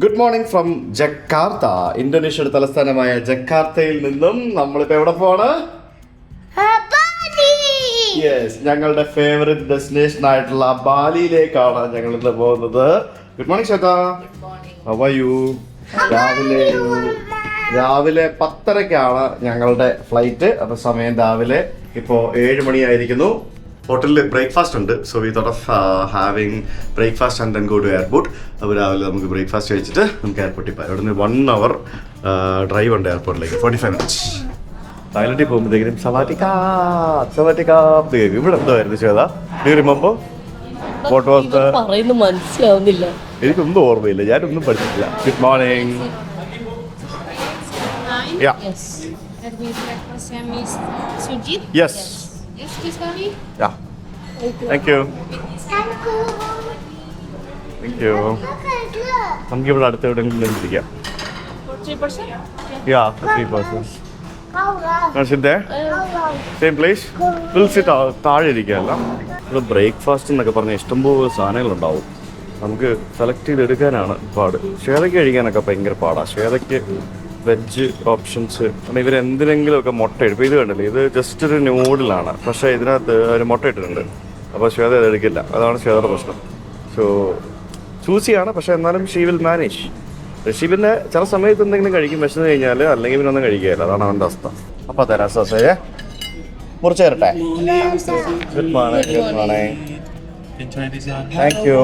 Good morning from Jakarta. ഇന്തോനേഷ്യയുടെ തലസ്ഥാനമായ ജക്കാർത്തയിൽ നിന്നും നമ്മളിപ്പോ എവിടെ പോവാണ്? യെസ്, ഞങ്ങളുടെ ഫേവറേറ്റ് ഡെസ്റ്റിനേഷൻ ആയിട്ടുള്ള ബാലിയിലേക്കാണ് ഞങ്ങൾ ഇന്ന് പോകുന്നത്. Good morning Shweta. How are you? രാവിലെ 10:30 ഞങ്ങളുടെ ഫ്ലൈറ്റ്. അപ്പോൾ സമയം രാവിലെ ഇപ്പോൾ 7 മണിയായിരിക്കുന്നു. ഹോട്ടലിൽ ബ്രേക്ക്ഫാസ്റ്റ് ഉണ്ട്. So we thought of having breakfast and then go to airport. അപ്പോൾ രാവിലെ നമുക്ക് ബ്രേക്ക്ഫാസ്റ്റ് കഴിച്ചിട്ട് നമുക്ക് എയർപോർട്ടിൽ പോയി. അവിടെ നിന്ന് 1 hour ഡ്രൈവ് ഉണ്ട് എയർപോർട്ടിലേക്ക്, 45 minutes. തായ്ലൻഡിൽ പോകുമ്പോഴത്തേക്കും സവാറ്റിക്കാ കേൾക്കും. ഇവിടെ എന്തായിരുന്നു Shweta? Remember what was the പറയുന്നത് മനസ്സിലാവുന്നില്ല. എനിക്കൊന്നും ഓർമ്മയില്ല, ഞാനൊന്നും പഠിച്ചിട്ടില്ല. Good morning. Yeah. Yes. That we breakfast and Miss Sujit. Yes. Yes, please, Kali. Yeah. Thank you. Thank you. നമുക്ക് ഇവിടെ അടുത്ത് എവിടെയെങ്കിലും ഇരിക്കാം. For 3%? Yeah, for 3 persons. Can I sit there? Same place? We'll sit താഴെ ഇരിക്കുകയല്ല. ഇവിടെ breakfast എന്നൊക്കെ പറഞ്ഞാൽ ഇഷ്ടംപോലെ സാധനങ്ങളുണ്ടാവും. നമുക്ക് സെലക്ട് ചെയ്തെടുക്കാനാണ് പാട്. ശ്വേതയ്ക്ക് കഴിക്കാനൊക്കെ ഭയങ്കര പാടാണ്. ശ്വേതയ്ക്ക് വെജ് ഓപ്ഷൻസ് ഇവരെന്തിനെങ്കിലുമൊക്കെ മുട്ട ഇടും. ഇപ്പോൾ ഇത് കണ്ടില്ലേ, ഇത് ജസ്റ്റ് ഒരു നൂഡിലാണ്, പക്ഷേ ഇതിനകത്ത് ഒരു മുട്ട ഇട്ടിട്ടുണ്ട്. അപ്പോൾ ശ്വേത ഇത് എടുക്കില്ല, അതാണ് ശ്വേതയുടെ പ്രശ്നം. സോ ചൂസിയാണ്, പക്ഷേ എന്നാലും ഷീ വിൽ മാനേജ്. ഷീ പിന്നെ ചില സമയത്ത് എന്തെങ്കിലും കഴിക്കും വിശന്ന് കഴിഞ്ഞാൽ, അല്ലെങ്കിൽ പിന്നെ ഒന്നും കഴിക്കുകയില്ല. അതാണ് അവൻ്റെ അവസ്ഥ. അപ്പോൾ തരാം സസയെ മുറിച്ച് തരട്ടെ. Good morning. Good morning. Thank you.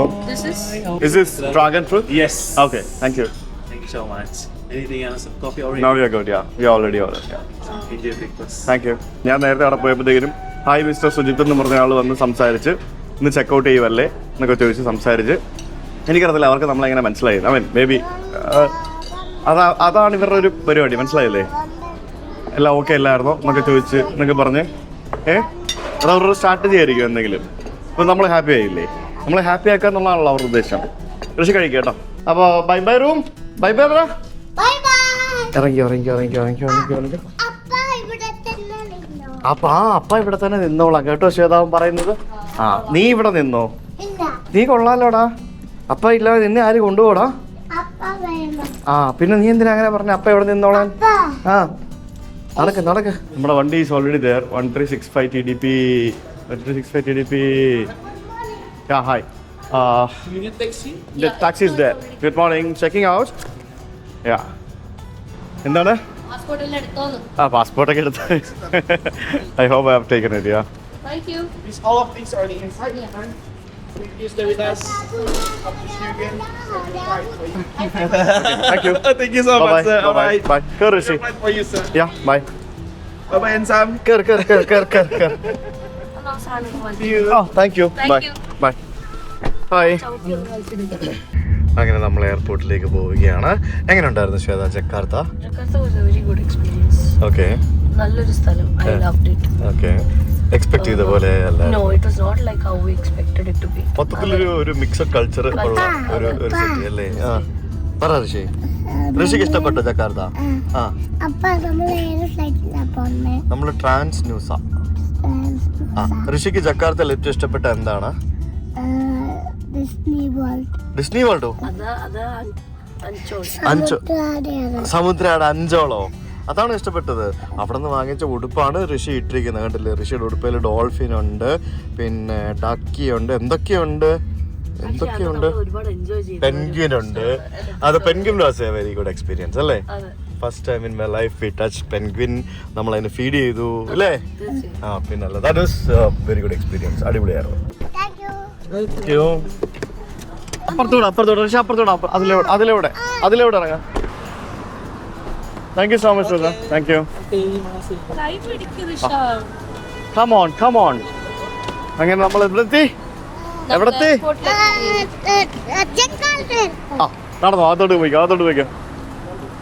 Is this dragon fruit? Yes. Okay, thank you. Thank you so much. Anything else? Coffee or Now we are good, yeah. We already ordered, yeah. Enjoy breakfast. Thank you. ഞാൻ നേരത്തെ അവിടെ പോയപ്പോഴത്തേക്കും hi mister Sujith എന്ന് പറഞ്ഞ ആൾ വന്ന് സംസാരിച്ച് ഇന്ന് checkout ചെയ്യുമല്ലേ എന്നൊക്കെ ചോദിച്ച് സംസാരിച്ച്. എനിക്കറിയില്ല അവർക്ക് നമ്മളെങ്ങനെ മനസ്സിലായി. ഐ മീൻ മേ ബി അതാണ് ഇവരുടെ ഒരു പരിപാടി. മനസ്സിലായില്ലേ? എല്ലാം ഓക്കെ അല്ലായിരുന്നോ എന്നൊക്കെ ചോദിച്ച് എന്നൊക്കെ പറഞ്ഞ് അത് അവരുടെ സ്ട്രാറ്റജി ആയിരിക്കും എന്തെങ്കിലും. അപ്പോൾ നമ്മൾ ഹാപ്പി ആയില്ലേ? നമ്മൾ ഹാപ്പി ആക്കുക എന്നുള്ളതാണല്ലോ അവരുടെ ഉദ്ദേശം. കൃഷി കഴിക്കുക കേട്ടോ. അപ്പോൾ bye bye room. Bye bye പറ. ഇറങ്ങിക്കോ. അപ്പ ഇവിടെ തന്നെ നിന്നോളാം കേട്ടോ ശ്വേതാവൻ പറയുന്നത്. നീ ഇവിടെ നിന്നോ? നീ കൊള്ളാലോടാ. അപ്പ ഇല്ലാതെ നിന്നെ ആര് കൊണ്ടുപോടാ? പിന്നെ നീ എന്തിനാ അങ്ങനെ പറഞ്ഞ? അപ്പ ഇവിടെ നിന്നോളാൻ. നടക്ക്. നമ്മുടെ വണ്ടി is already there. 1365 TDP. 1365 TDP. Yeah, hi. You need taxi? The taxi is there. Good morning. Checking out. Yeah. എന്താണ്? പാസ്പോർട്ടൊക്കെ എടുത്ത്. I hope I have taken it, yeah. Thank you. All of these are inside. You stay with us. Thank you. Thank you so much, sir. Bye. Bye. Kar Rishi. For you, sir. Yeah, bye. Bye, Sam. Kar. See you. Oh, thank you. Thank Bye. you. Bye. Bye. അങ്ങനെ നമ്മൾ എയർപോർട്ടിലേക്ക് പോവുകയാണ്. എങ്ങനെ ഉണ്ടായിരുന്നു Shweta Jakarta? Jakarta was a very good experience. Okay. നല്ലൊരു സ്ഥലം. I loved it. Okay. Expect ചെയ്ത പോലെ അല്ല? No, it was not like how we expected it to be. മൊത്തത്തിലൊരു മിക്സഡ് കൾച്ചർ ഉള്ള ഒരു സിറ്റി അല്ലേ? പറ ഋഷിക്ക് ഇഷ്ടപ്പെട്ടോ ജക്കാർത്ത? നമ്മൾ ട്രാൻസ് ന്യൂസാ. ഋഷിക്ക് ജക്കാർത്തയിൽ ഏറ്റവും ഇഷ്ടപ്പെട്ട എന്താണ്? ഡിസ്നി വേൾഡോ? സമുദ്രാട് അഞ്ചോളോ? അതാണ് ഇഷ്ടപ്പെട്ടത്. അവിടെ നിന്ന് വാങ്ങിച്ച ഉടുപ്പാണ് ഋഷി ഇട്ടിരിക്കുന്നത്. കണ്ടില്ലേ, ഋഷിയുടെ ഉടുപ്പിൽ ഡോൾഫിൻ ഉണ്ട്, പിന്നെ ഡക്കി ഉണ്ട്, എന്തൊക്കെയുണ്ട്. പെൻഗ്വിൻ ഉണ്ട്. അത് penguin was a very good experience അല്ലേ? First time in my life we touch penguin. നമ്മൾ അതിന് ഫീഡ് ചെയ്തു അല്ലേ? പിന്നല്ല, that was very good experience. അടിപൊളിയായിരുന്നു. അപ്പുറത്തോടെ അതിലൂടെ ഇറങ്ങാം. Thank you so much. Thank you. Come on. അങ്ങനെ നമ്മൾ എവിടെത്തി? നടന്നോ? അതോട്ട് പോയിക്കോ.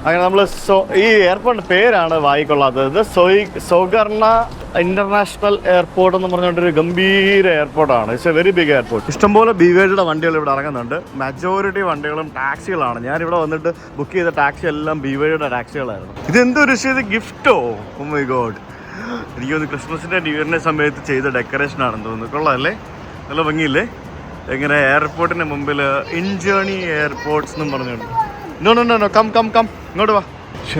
അങ്ങനെ നമ്മൾ ഈ എയർപോർട്ടിന്റെ പേരാണ് വായിക്കൊള്ളാത്തത്. സോഗർണ ഇന്റർനാഷണൽ എയർപോർട്ട് എന്ന് പറഞ്ഞുകൊണ്ടൊരു ഗംഭീര എയർപോർട്ടാണ്. It's a very big airport. ഇഷ്ടംപോലെ ബിവേഡിയുടെ വണ്ടികൾ ഇവിടെ ഇറങ്ങുന്നുണ്ട്. മെജോറിറ്റി വണ്ടികളും ടാക്സികളാണ്. ഞാനിവിടെ വന്നിട്ട് ബുക്ക് ചെയ്ത ടാക്സി എല്ലാം ബിവേഡിയുടെ ടാക്സികളായിരുന്നു. ഇതെന്തൊരു ഗിഫ്റ്റോ? Oh my God. എനിക്ക് തോന്നുന്നു ക്രിസ്മസിൻ്റെ ന്യൂ ഇയറിൻ്റെ സമയത്ത് ചെയ്ത ഡെക്കറേഷൻ ആണെന്ന് തോന്നുന്നു. കൊള്ളാമല്ലേ? നല്ല ഭംഗിയില്ലേ? എങ്ങനെ എയർപോർട്ടിന് മുമ്പിൽ ഇൻജേർണി എയർപോർട്ട്സ് എന്നും പറഞ്ഞുകൊണ്ട് no no no no come come come ഇങ്ങോട്ട് വാ.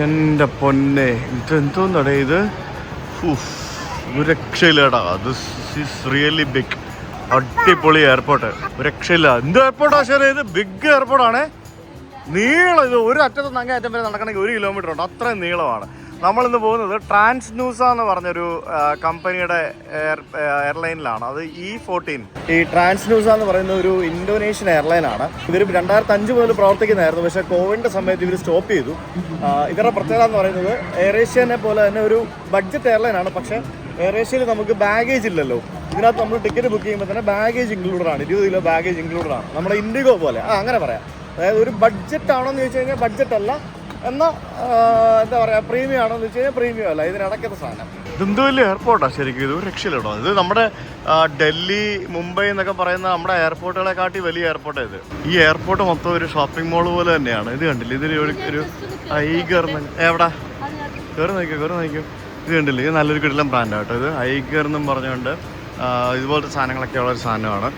എൻ്റെ പൊന്നെ ഇത് എന്തോന്നടേ ഇത്, ഒരു രക്ഷയില്ലടാ. This is really big. അടിപൊളി എയർപോർട്ട്, ഒരു രക്ഷയില്ല. എന്ത് എയർപോർട്ടാ ശരി, ഇത് ബിഗ് എയർപോർട്ടാണ്. നീളം ഇത് ഒരു അറ്റത്ത് നിന്ന് അങ്ങേ അറ്റം വരെ നടക്കണമെങ്കിൽ 1 കിലോമീറ്റർ ഉണ്ട്, അത്രയും നീളമാണ്. നമ്മളിന്ന് പോകുന്നത് ട്രാൻസ്ന്യൂസ എന്ന് പറഞ്ഞൊരു കമ്പനിയുടെ എയർലൈനിലാണ്. അത് E14. ഈ ട്രാൻസ്ന്യൂസ എന്ന് പറയുന്ന ഒരു ഇന്തോനേഷ്യൻ എയർലൈനാണ്. ഇവർ 2005 മുതൽ പ്രവർത്തിക്കുന്നതായിരുന്നു. പക്ഷേ കോവിഡിൻ്റെ സമയത്ത് ഇവർ സ്റ്റോപ്പ് ചെയ്തു. ഇവരുടെ പ്രത്യേകത എന്ന് പറയുന്നത് എയർ ഏഷ്യനെ പോലെ തന്നെ ഒരു ബഡ്ജറ്റ് എയർലൈനാണ്. പക്ഷേ എയർ ഏഷ്യയിൽ നമുക്ക് ബാഗേജ് ഇല്ലല്ലോ. ഇതിനകത്ത് നമ്മൾ ടിക്കറ്റ് ബുക്ക് ചെയ്യുമ്പോൾ തന്നെ ബാഗേജ് ഇൻക്ലൂഡാണ്. 20 കിലോ ബാഗേജ് ഇൻക്ലൂഡാണ്. നമ്മുടെ ഇൻഡിഗോ പോലെ അങ്ങനെ പറയാം. അതായത് ഒരു ബഡ്ജറ്റ് ആണോ എന്ന് ചോദിച്ചു കഴിഞ്ഞാൽ ബഡ്ജറ്റ് അല്ല, എന്നാൽ എന്താ പറയുക പ്രീമിയം ആണോ എന്ന് വെച്ച് കഴിഞ്ഞാൽ പ്രീമിയം അല്ല, ഇതിനിടയ്ക്കത്തെ സാധനം. ഇതെന്ത് വലിയ എയർപോർട്ടാണ് ശരിക്കും, ഇത് രക്ഷയില്ലട്ടോ. ഇത് നമ്മുടെ ഡൽഹി, മുംബൈ എന്നൊക്കെ പറയുന്ന നമ്മുടെ എയർപോർട്ടുകളെ കാട്ടി വലിയ എയർപോർട്ടാണ് ഇത്. ഈ എയർപോർട്ട് മൊത്തം ഒരു ഷോപ്പിംഗ് മോൾ പോലെ തന്നെയാണ്. ഇത് കണ്ടില്ല, ഇതിൽ ഒരു ഐഗർ എവിടെ കയറി നോക്കും. ഇത് കണ്ടില്ല, ഇത് നല്ലൊരു കിടിലം ബ്രാൻഡാണ് കേട്ടോ. ഇത് ഐഗർ എന്നും പറഞ്ഞുകൊണ്ട് ഇതുപോലത്തെ സാധനങ്ങളൊക്കെ ഉള്ള ഒരു സാധനമാണ്.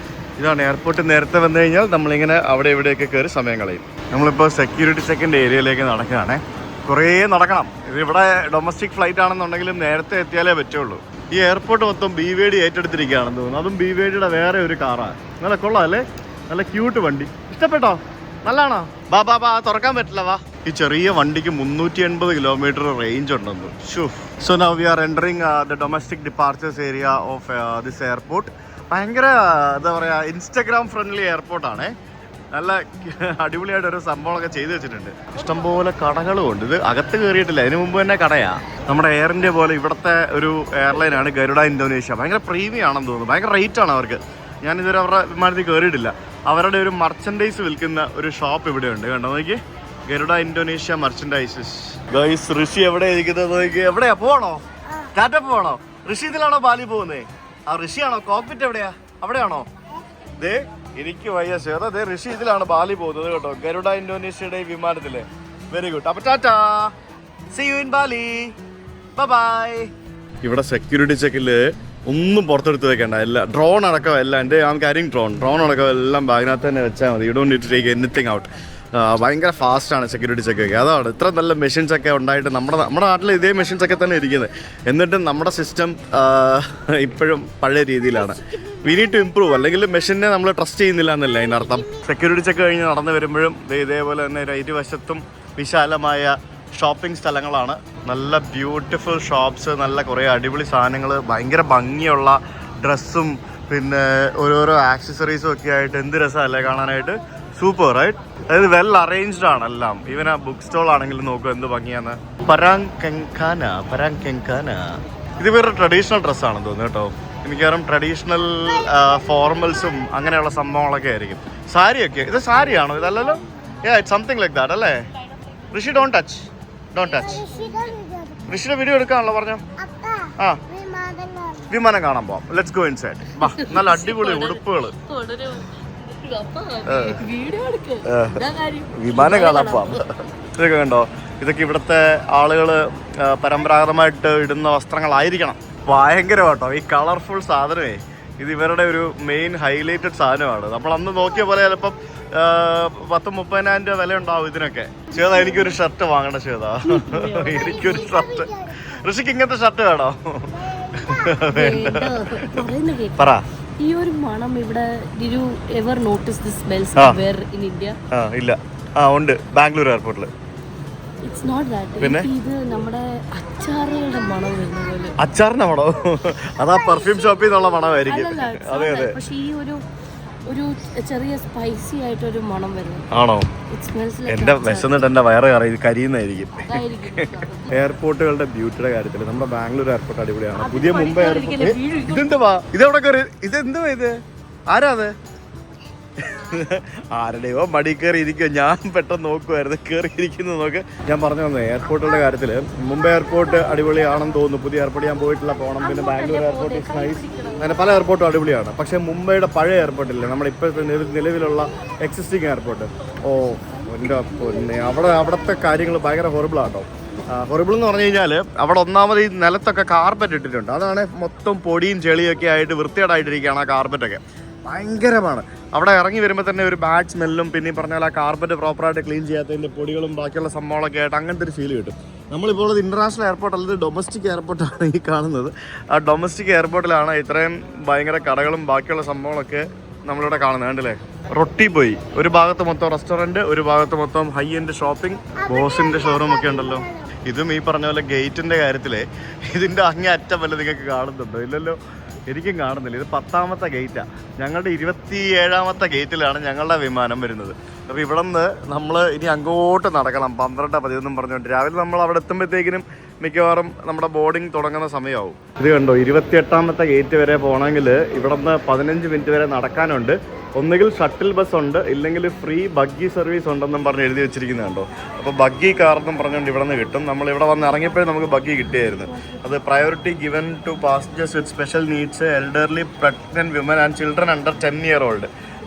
ഇതാണ് എയർപോർട്ട്. നേരത്തെ വന്നു കഴിഞ്ഞാൽ നമ്മളിങ്ങനെ അവിടെ ഇവിടെയൊക്കെ കയറി സമയം കളയും. നമ്മളിപ്പോൾ സെക്യൂരിറ്റി ചെക്കിൻ്റെ ഏരിയയിലേക്ക് നടക്കുകയാണേ. കുറേ നടക്കണം. ഇതിവിടെ ഡൊമസ്റ്റിക് ഫ്ലൈറ്റ് ആണെന്നുണ്ടെങ്കിലും നേരത്തെ എത്തിയാലേ പറ്റുള്ളൂ. ഈ എയർപോർട്ട് മൊത്തം BYD ഏറ്റെടുത്തിരിക്കുകയാണെന്ന് തോന്നുന്നു. അതും BYDയുടെ വേറെ ഒരു കാറാണ്. നല്ല കൊള്ളാം അല്ലേ, നല്ല ക്യൂട്ട് വണ്ടി. ഇഷ്ടപ്പെട്ടോ? നല്ലതാണോ? ബാ തുറക്കാൻ പറ്റില്ല, വാ. ഈ ചെറിയ വണ്ടിക്ക് 380 കിലോമീറ്റർ റേഞ്ച് ഉണ്ടെന്ന്. So now we are entering the domestic departures area of this airport. ഭയങ്കര എന്താ പറയുക, ഇൻസ്റ്റഗ്രാം ഫ്രണ്ട്ലി എയർപോർട്ടാണേ. നല്ല അടിപൊളിയായിട്ട് ഒരു സംഭവമൊക്കെ ചെയ്തു വെച്ചിട്ടുണ്ട്. ഇഷ്ടംപോലെ കടകളും ഉണ്ട്. ഇത് അകത്ത് കയറിയിട്ടില്ല, അതിന് മുമ്പ് തന്നെ കടയാണ്. നമ്മുടെ എയർ ഇന്ത്യ പോലെ ഇവിടുത്തെ ഒരു എയർലൈനാണ് ഗരുഡ ഇന്തോനേഷ്യ. ഭയങ്കര പ്രീമിയം ആണെന്ന് തോന്നുന്നു, ഭയങ്കര റേറ്റാണ് അവർക്ക്. ഞാനിതുവരെ അവരുടെ വിമാനത്തിൽ കയറിയിട്ടില്ല. അവരുടെ ഒരു മർച്ചൻഡൈസ് വിൽക്കുന്ന ഒരു ഷോപ്പ് ഇവിടെ ഉണ്ട്, കണ്ടോ നോക്കി, ഗരുഡ ഇന്തോനേഷ്യ മർച്ചൻഡൈസസ്. ഗൈസ്, ഋഷി എവിടെ ഇരിക്കുന്നത് നോക്കി. എവിടെയാ പോകണോ? ടാറ്റ പോകണോ? ഋഷി ഇതിലാണോ ബാലി പോകുന്നത്? ആ ഋഷിയാണോ? കോക്പിറ്റ് എവിടെയാ? അവിടെയാണോ? ദേ എനിക്ക് വയ്യ ചേർത്ത. ദേ ഋഷി ഇതിലാണ് ബാലി പോകുന്നത് കേട്ടോ, ഗരുഡ ഇന്തോനേഷ്യയുടെ വിമാനത്തില്. Very good. അപ്പൊ ടാറ്റാ, see you in Bali, bye. ഇവിടെ സെക്യൂരിറ്റി ചെക്കില് ഒന്നും പുറത്തെടുത്ത് വെക്കേണ്ട, എല്ലാം ഡ്രോൺ അടക്കം എല്ലാം. എൻ്റെ ഐ ആം ക്യാരിങ് ഡ്രോൺ അടക്കം എല്ലാം ബാഗിനകത്ത് തന്നെ വെച്ചാൽ മതി. You don't need to take anything out. ഭയങ്കര ഫാസ്റ്റാണ് സെക്യൂരിറ്റി ചെക്കൊക്കെ. അതാണ് ഇത്ര നല്ല മെഷീൻസ് ഒക്കെ ഉണ്ടായിട്ട് നമ്മുടെ നാട്ടിൽ ഇതേ മെഷീൻസ് ഒക്കെ തന്നെ ഇരിക്കുന്നത്. എന്നിട്ടും നമ്മുടെ സിസ്റ്റം ഇപ്പോഴും പഴയ രീതിയിലാണ്. We need to improve. അല്ലെങ്കിൽ മെഷീനെ നമ്മൾ ട്രസ്റ്റ് ചെയ്യുന്നില്ല എന്നല്ല അതിനർത്ഥം. സെക്യൂരിറ്റി ചെക്ക് കഴിഞ്ഞ് നടന്നു വരുമ്പോഴും ഇതേപോലെ തന്നെ ഇരുവശത്തും വിശാലമായ ഷോപ്പിംഗ് സ്ഥലങ്ങളാണ്. നല്ല ബ്യൂട്ടിഫുൾ ഷോപ്സ്, നല്ല കുറേ അടിപൊളി സാധനങ്ങൾ, ഭയങ്കര ഭംഗിയുള്ള ഡ്രസ്സും പിന്നെ ഓരോരോ ആക്സസറീസും ഒക്കെ ആയിട്ട് എന്ത് രസമല്ലേ കാണാനായിട്ട്. Super right. അതായത് വെൽ അറേഞ്ച്ഡ് ആണ് എല്ലാം. ഈവൻ ആ ബുക്ക് സ്റ്റോൾ ആണെങ്കിലും നോക്കുക എന്ത് ഭംഗിയാണ്. പരാങ് കെങ്കാന. ഇത് വേറെ ട്രഡീഷണൽ ഡ്രസ്സാണെന്ന് തോന്നുന്നു കേട്ടോ. മിക്കവാറും ട്രഡീഷണൽ ഫോർമൽസും അങ്ങനെയുള്ള സംഭവങ്ങളൊക്കെ ആയിരിക്കും. സാരിയൊക്കെ. ഇത് സാരിയാണോ? ഇതല്ലല്ലോ. ഇറ്റ്സ് സംതിങ് ലൈക്ക് ദാറ്റ് അല്ലേ? ഋഷി ഡോണ്ട് ടച്ച്. ഋഷിയുടെ വീഡിയോ എടുക്കാണല്ലോ പറഞ്ഞോ. ആ, വിമാനം കാണാൻ പോവാം. Let's go inside. വാ, നല്ല അടിപൊളി ഉടുപ്പുകൾ. വിമാനം കാണാൻ പോവാം. ഇതൊക്കെ കണ്ടോ? ഇതൊക്കെ ഇവിടുത്തെ ആളുകൾ പരമ്പരാഗതമായിട്ട് ഇടുന്ന വസ്ത്രങ്ങളായിരിക്കണം. ഭയങ്കര കേട്ടോ ഈ കളർഫുൾ സാധനമേ. ഇത് ഇവരുടെ ഒരു മെയിൻ ഹൈലൈറ്റഡ് സാധനമാണ്. നമ്മൾ അന്ന് നോക്കിയ പോലെ ചിലപ്പം 10-30,000 രൂപ വില ഉണ്ടാവും ഇതിനൊക്കെ. ചേതാ, എനിക്കൊരു ഷർട്ട് വാങ്ങണം ചേതാ. എനിക്കൊരു ഷർട്ട്. ഋഷിക്ക് ഇങ്ങനത്തെ ഷർട്ട് വേണോ? പറ. ഈ ഒരു മണം ഇവിടെ ever notice this smells where in India? ഇല്ല. ഉണ്ട്, ബാംഗ്ലൂർ എയർപോർട്ടിൽ. It's not that. പിന്നെ ഇത് നമ്മുടെ അച്ചാറുകളുടെ മണം വരുന്ന പോലെ. അച്ചാറിന്റെ മണോ? അതാ പെർഫ്യൂം ഷോപ്പിൽ നിന്നുള്ള മണമായിരിക്കും. അതെ അതെ. പക്ഷേ ഈ ഒരു ചെറിയ സ്പൈസി ആയിട്ടൊരു മണം വരുന്നു. ആണോ? എന്റെ വിശന്നിട്ട് എന്റെ വയറ് കരിയുന്നതായിരിക്കും. എയർപോർട്ടുകളുടെ ബ്യൂട്ടിയുടെ കാര്യത്തിൽ നമ്മുടെ ബാംഗ്ലൂർ എയർപോർട്ട് അടിപൊളിയാണ്. പുതിയ മുംബൈ എയർപോർട്ട്. ഇതെന്തുവാ? ഇതെവിടെ കയറി? ഇതെന്തുവാ ഇത്? ആരാ അത്? ആരുടെയോ മടി കയറി ഇരിക്കുക. ഞാൻ പെട്ടെന്ന് നോക്കുമായിരുന്നു കയറിയിരിക്കുന്നത് നോക്ക്. ഞാൻ പറഞ്ഞു തന്നു എയർപോർട്ടുകളുടെ കാര്യത്തിൽ മുംബൈ എയർപോർട്ട് അടിപൊളിയാണെന്ന് തോന്നുന്നു. പുതിയ എയർപോർട്ട് ഞാൻ പോയിട്ടില്ല, പോകണം. പിന്നെ ബാംഗ്ലൂർ എയർപോർട്ട് ഇസ് നൈസ്. അങ്ങനെ പല എയർപോർട്ടും അടിപൊളിയാണ്. പക്ഷേ മുംബൈയുടെ പഴയ എയർപോർട്ടില്ലേ, നമ്മുടെ ഇപ്പോഴത്തെ നിലവിലുള്ള എക്സിസ്റ്റിംഗ് എയർപോർട്ട്, എൻ്റെ പൊന്നെ, അവിടുത്തെ കാര്യങ്ങൾ ഭയങ്കര ഹൊറിബിളാട്ടോ. ഹൊറിബിൾ എന്ന് പറഞ്ഞു കഴിഞ്ഞാൽ അവിടെ ഒന്നാമത് ഈ നിലത്തൊക്കെ കാർപ്പറ്റ് ഇട്ടിട്ടുണ്ട്. അതാണ് മൊത്തം പൊടിയും ചെളിയൊക്കെ ആയിട്ട് വൃത്തികേടായിട്ടിരിക്കുകയാണ് ആ കാർപ്പറ്റൊക്കെ. ഭയങ്കരമാണ്. അവിടെ ഇറങ്ങി വരുമ്പോൾ തന്നെ ഒരു ബാഡ് സ്മെല്ലും പിന്നെ ഈ പറഞ്ഞാൽ ആ കാർപ്പറ്റ് പ്രോപ്പറായിട്ട് ക്ലീൻ ചെയ്യാത്തതിൻ്റെ പൊടികളും ബാക്കിയുള്ള സംഭവങ്ങളൊക്കെ ആയിട്ട് അങ്ങനത്തെ ഒരു ഫീൽ കിട്ടും. നമ്മളിപ്പോൾ ഉള്ളത് ഇൻ്റർനാഷണൽ എയർപോർട്ട് അല്ലെങ്കിൽ ഡൊമസ്റ്റിക് എയർപോർട്ടാണ് ഈ കാണുന്നത്. ആ ഡൊമസ്റ്റിക് എയർപോർട്ടിലാണ് ഇത്രയും ഭയങ്കര കടകളും ബാക്കിയുള്ള സംഭവങ്ങളൊക്കെ നമ്മളിവിടെ കാണുന്നത്. കണ്ടില്ലേ, റൊട്ടി പോയി ഒരു ഭാഗത്ത് മൊത്തം റെസ്റ്റോറൻറ്റ്, ഒരു ഭാഗത്ത് മൊത്തം ഹൈ എൻഡ് ഷോപ്പിംഗ്, ബോസിൻ്റെ ഷോറൂം ഒക്കെ ഉണ്ടല്ലോ. ഇതും ഈ പറഞ്ഞ പോലെ ഗേറ്റിൻ്റെ കാര്യത്തിൽ ഇതിൻ്റെ അങ്ങേ അറ്റം വല്ല നിങ്ങൾക്ക് കാണുന്നുണ്ടോ? ഇല്ലല്ലോ, എനിക്കും കാണുന്നില്ല. ഇത് 10ാമത്തെ ഗേറ്റാണ്. ഞങ്ങളുടെ 27ാമത്തെ ഗേറ്റിലാണ് ഞങ്ങളുടെ വിമാനം വരുന്നത്. അപ്പോൾ ഇവിടെ നിന്ന് നമ്മൾ ഇനി അങ്ങോട്ട് നടക്കണം 12-13 പറഞ്ഞുകൊണ്ട്. രാവിലെ നമ്മൾ അവിടെ എത്തുമ്പോഴത്തേക്കിനും മിക്കവാറും നമ്മുടെ ബോർഡിങ് തുടങ്ങുന്ന സമയമാവും. ഇത് കണ്ടോ, 28ാമത്തെ ഗേറ്റ് വരെ പോകണമെങ്കിൽ ഇവിടെ നിന്ന് 15 മിനിറ്റ് വരെ നടക്കാനുണ്ട്. ഒന്നുകിൽ ഷട്ടിൽ ബസ് ഉണ്ട്, ഇല്ലെങ്കിൽ ഫ്രീ ബഗ്ഗി സർവീസ് ഉണ്ടെന്നും പറഞ്ഞ് എഴുതി വെച്ചിരിക്കുന്നത് കണ്ടോ. അപ്പോൾ ബഗ്ഗി കാറെന്നും പറഞ്ഞുകൊണ്ട് ഇവിടെ നിന്ന് കിട്ടും. നമ്മൾ ഇവിടെ വന്ന് ഇറങ്ങിയപ്പോഴും നമുക്ക് ബഗ്ഗി കിട്ടിയായിരുന്നു. അത് priority given to passengers with special needs, elderly, pregnant women and children under 10 year old.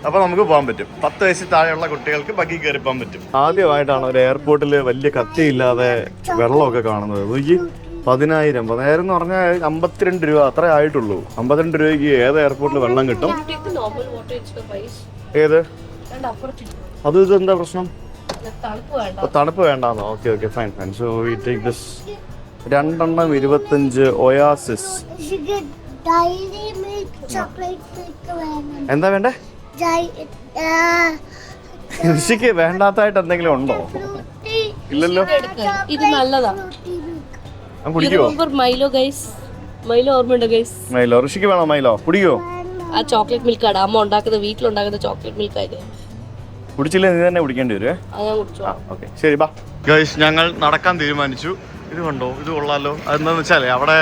അപ്പോൾ നമുക്ക് പോകാൻ പറ്റും. 10 വയസ്സിൽ താഴെയുള്ള കുട്ടികൾക്ക് ബഗ്ഗി കയറി പോകാൻ പറ്റും. ആദ്യമായിട്ടാണ് ഒരു എയർപോർട്ടിൽ വലിയ കത്തിയില്ലാതെ വെള്ളമൊക്കെ കാണുന്നത്. 10,000 എന്ന് പറഞ്ഞാൽ 52 രൂപ അത്രേ ആയിട്ടുള്ളൂ. 52 രൂപയ്ക്ക് ഏത് എയർപോർട്ടിൽ വെള്ളം കിട്ടും? ഏത് അത് ഇത് എന്താ പ്രശ്നം? തണുപ്പ് വേണ്ടാന്നോ? Okay okay, fine fine. So we take this 2 25 oasis. എന്താ വേണ്ടേ? ഋഷിക്ക് വേണ്ടാത്തായിട്ട് എന്തെങ്കിലും ഉണ്ടോ? ഇല്ലല്ലോ. ഇത് നല്ലതാ. മൈലോ ഗൈസ്, മൈലോ ഓർമ്മയുണ്ടോ ഗൈസ്? മൈലോ ഋഷിക്ക് വേണോ? മൈലോ കുടിക്കോ? ആ ചോക്ലേറ്റ് മിൽക്ക് ആണ് അമ്മ ഉണ്ടാക്കുന്നത്, വീട്ടിലുണ്ടാക്കുന്ന ചോക്ലേറ്റ് മിൽക്ക് ആയിട്ട്. കുടിച്ചില്ല നീ തന്നെ കുടിക്കേണ്ടി വരുവേ. ഓക്കെ ശരി, ബാ ഗൈസ്. ഞങ്ങൾ നടക്കാൻ തീരുമാനിച്ചു. ഇത് കണ്ടോ, ഇത് കൊള്ളാലോ. അതെന്താന്ന് വെച്ചാൽ അവിടെ